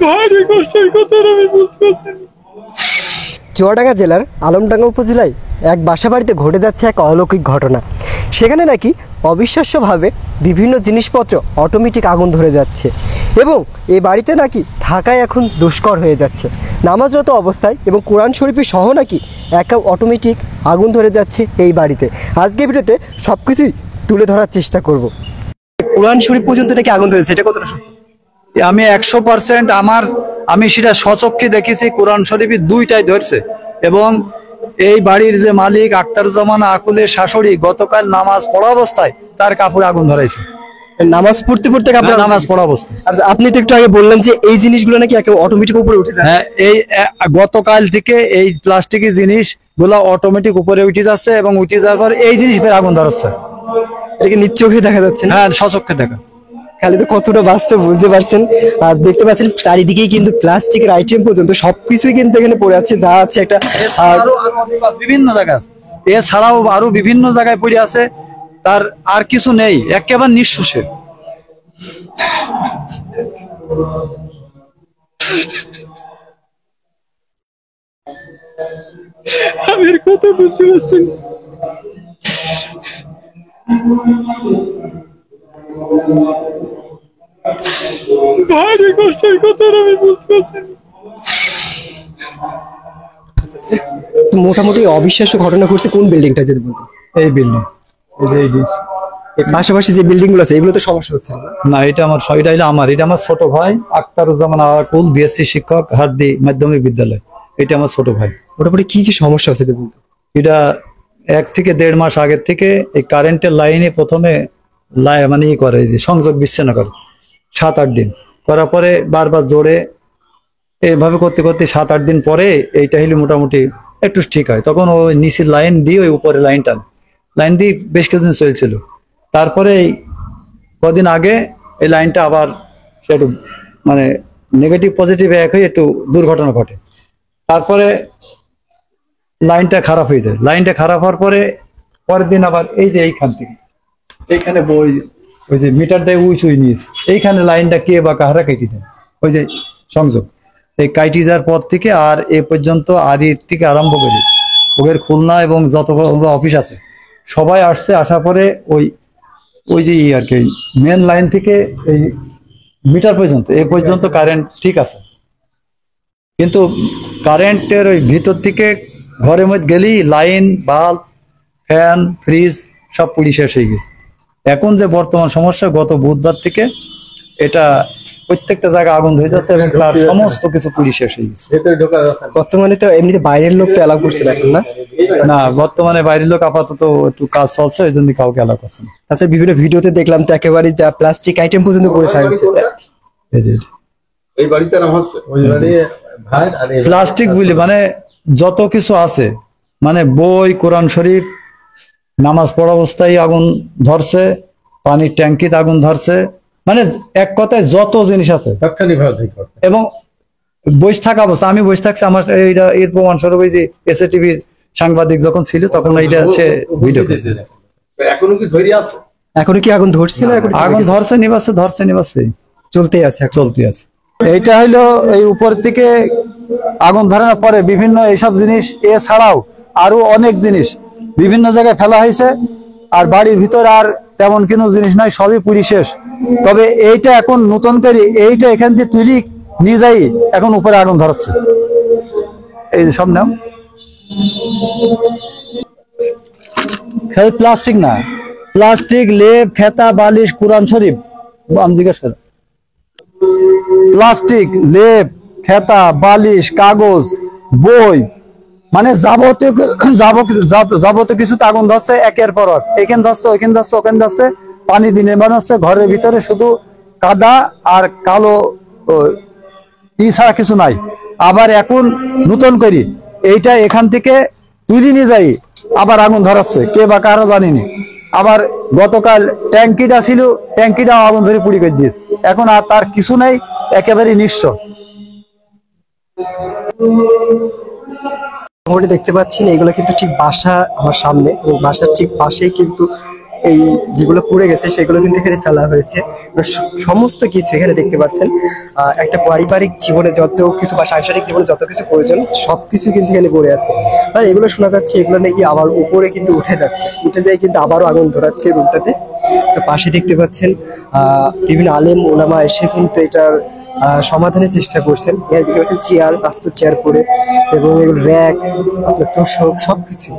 ভারী কষ্টের কথা আমি বলতে পারছি না। চুয়াডাঙ্গা জেলার আলমডাঙ্গা উপজেলায় এক বাসাবাড়িতে ঘটে যাচ্ছে এক অলৌকিক ঘটনা। সেখানে নাকি অবিশ্বাস্যভাবে বিভিন্ন জিনিসপত্র অটোমেটিক আগুন ধরে যাচ্ছে এবং এই বাড়িতে নাকি থাকায় এখন দুষ্কর হয়ে যাচ্ছে। নামাজরত অবস্থায় এবং কোরআন শরীফের সহ নাকি একা অটোমেটিক আগুন ধরে যাচ্ছে এই বাড়িতে। আজকে ভিডিওতে সব কিছুই তুলে ধরার চেষ্টা করব। কোরআন শরীফ পর্যন্ত নাকি আগুন ধরেছে, এটা কতটা সত্যি? আমি 100% আমি সেটা স্বচক্ষে দেখেছি। কোরআন শরীফের দুইটাই ধরছে এবং এই বাড়ির যে মালিক আখতারুজ্জামান আকুলের শাশুড়ি গতকাল নামাজ পড়া অবস্থায় তার কাপড়ে আগুন ধরাইছে। নামাজ পড়তে পড়তে আপনার নামাজ পড়া অবস্থায়। আর আপনি তো একটু আগে বললেন যে এই জিনিসগুলো নাকি একে অটোমেটিক উপরে উঠে যায়। হ্যাঁ, এই গতকাল থেকে এই প্লাস্টিকের জিনিস গুলা অটোমেটিক উপরে উঠে যাচ্ছে এবং উঠে যাওয়ার পর এই জিনিস ফের আগুন ধরাচ্ছে। এটাকে নিজ চোখে দেখা যাচ্ছে না? হ্যাঁ, স্বচক্ষে দেখা। খালি তো কতটা বাস্তব বুঝতে পারছেন। আর দেখতে পাচ্ছেন চারিদিকেই কিন্তু প্লাস্টিকের আইটেম পর্যন্ত সবকিছুই কিন্তু এখানে পড়ে আছে, যা আছে একটা বিভিন্ন জায়গায় আছে, এছাড়াও আরো বিভিন্ন জায়গায় পড়ে আছে। তার আর কিছু নেই, একেবারে নিঃশেষে। আমি আর কথা বলতে পারছি না। ভারী কষ্টের কথা আমি বলতে পারছি না। মোটামুটি অবিশ্বাস্য ঘটনা ঘটছে। কোন বিল্ডিংটা যদি বলতে? এই বিল্ডিং, এর পাশাপাশি যে বিল্ডিং গুলো আছে এগুলো তো সমস্যা হচ্ছে না? না, এটা আমার ছোট ভাই আখতারুজ্জামান আকুল, বিএসসি শিক্ষক, হারদি মাধ্যমিক বিদ্যালয়। এটা আমার ছোট ভাই। মোটামুটি কি কি সমস্যা হচ্ছে বলতে? এটা 1 থেকে 1.5 মাস আগের থেকে এই কারেন্টের লাইনে প্রথমে মানে করে, যে সংযোগ বিচ্ছিন্ন করে 7-8 দিন করার পরে বারবার জোরে এইভাবে করতে করতে 7-8 দিন পরে এইটা হলে মোটামুটি একটু ঠিক হয়। তখন ওই নিচের লাইন দিয়ে ওই উপরে লাইন দিয়ে বেশ কিছুদিন চলছিল। তারপরে কদিন আগে এই লাইনটা আবার একটু মানে নেগেটিভ পজিটিভ এক হয়ে একটু দুর্ঘটনা ঘটে। তারপরে লাইনটা খারাপ হয়ে যায়। লাইনটা খারাপ হওয়ার পরের দিন আবার এই যে এইখানে ওই যে মিটারটা উঁচুই নিয়েছে, এইখানে লাইনটা কে বা কাহারা কেটে দেয়, ওই যে সংযোগ এই কাইটি যাওয়ার পর থেকে আর এ পর্যন্ত এর থেকে আরম্ভ করে ওদের খুলনা এবং যতগুলো অফিস আছে সবাই আসছে। আসার পরে ওই যে আর কি মেন লাইন থেকে এই মিটার পর্যন্ত এ পর্যন্ত কারেন্ট ঠিক আছে, কিন্তু কারেন্টের ওই ভিতর থেকে ঘরের মধ্যে গেলেই লাইন, বাল্ব, ফ্যান, ফ্রিজ সব পুড়ে শেষ হয়ে গেছে। এখন যে বর্তমান সমস্যা, গত বুধবার থেকে এটা প্রত্যেকটা জায়গায় আগুন হয়ে যাচ্ছে এবং তার সমস্ত কিছু পুড়ে শেষ হয়ে গেছে। বর্তমানে তো এমনিতে বাইরের লোক তো অ্যালাউ করছে না এখন, না? না, বর্তমানে বাইরের লোক আপাতত একটু কাজ চলছে, এই জন্য কাউকে অ্যালাউ করছে না। আচ্ছা, বিভিন্ন ভিডিওতে দেখলাম তো একেবারে যা প্লাস্টিক আইটেম পর্যন্ত পড়ে থাকছে। এই বাড়িতে নাম হচ্ছে ওই বাড়ি ভাই আর প্লাস্টিক বলি মানে যত কিছু আছে, মানে বই, কোরআন শরীফ, নামাজ পড়া অবস্থায় আগুন ধরছে, পানির ট্যাঙ্কিতে আগুন ধরছে, মানে এক কথায় যত জিনিস আছে এবং বসে থাকা অবস্থা। আমি বসে থাকছি, আমার এইটা এর প্রমাণ স্বরূপ এই যে এসএটিভির সাংবাদিক যখন ছিল তখন এইটা হচ্ছে ভিডিও। এখনো কি ধরে আছে? এখনো কি আগুন ধরছে না? আগুন ধরছে, নিবাসে চলতেই আছে। এইটা হইলো এই উপর থেকে আগুন ধরানোর পরে বিভিন্ন এইসব জিনিস এছাড়াও আরো অনেক জিনিস বিভিন্ন জায়গায় ফেলা হয়েছে। আর বাড়ির ভিতর আর তেমন কোনো জিনিস নাই, সবই পুড়ি শেষ। তবে এইটা এখন নতুন করে এইটা এখান থেকে তুলি নিয়ে যাই, এখন উপরে আগুন ধরাচ্ছে। এই যে সব নাম প্লাস্টিক না, প্লাস্টিক, লেপ, খেতা, বালিশ, কোরআন শরীফ, আমি জিজ্ঞেস করি প্লাস্টিক, লেপ, খেতা, বালিশ, কাগজ, বই, মানে যাবতীয় কিছুতে আগুন ধরছে একের পর এক। এখানে ধরছে, ওইখানে ধরছে, ওখানে ধরছে। পানি দিয়ে নির্মাণ হচ্ছে, ঘরের ভিতরে শুধু কাদা আর কালো, ছাড়া কিছু নাই। আবার এখন নতুন করি এইটা এখান থেকে তুলে নিয়ে যাই, আবার আগুন ধরাচ্ছে, কে বা কারা জানিনি। আবার গতকাল ট্যাঙ্কিটা ছিল, ট্যাঙ্কিটা আগুন ধরে পুড়ি করে দিয়েছে। এখন আর তার কিছু নেই, একেবারে নিঃস্ব। দেখতে পাচ্ছেন এগুলো কিন্তু ঠিক বাসা আমার সামনে, এবং বাসার ঠিক পাশেই কিন্তু এই যেগুলো পুড়ে গেছে সেগুলো কিন্তু এখানে ফেলা হয়েছে। সমস্ত কিছু এখানে দেখতে পাচ্ছেন। একটা পারিবারিক জীবনে যত কিছু বা সাংসারিক জীবনে যত কিছু প্রয়োজন সবকিছু কিন্তু এখানে পড়ে আছে। আর এগুলো শোনা যাচ্ছে এগুলো নাকি আবার উপরে কিন্তু উঠে যাচ্ছে, উঠে যায় কিন্তু আবারও আগুন ধরাচ্ছে রুমটাতে। তো পাশে দেখতে পাচ্ছেন বিভিন্ন আলেম ওলামা এসে কিন্তু এটার সমাধানের চেষ্টা করছেন। এখানে দেখতে পাচ্ছেন চেয়ার, আস্ত চেয়ার পরে, এবং এগুলো র্যাক, আপনার তোষক সবকিছু।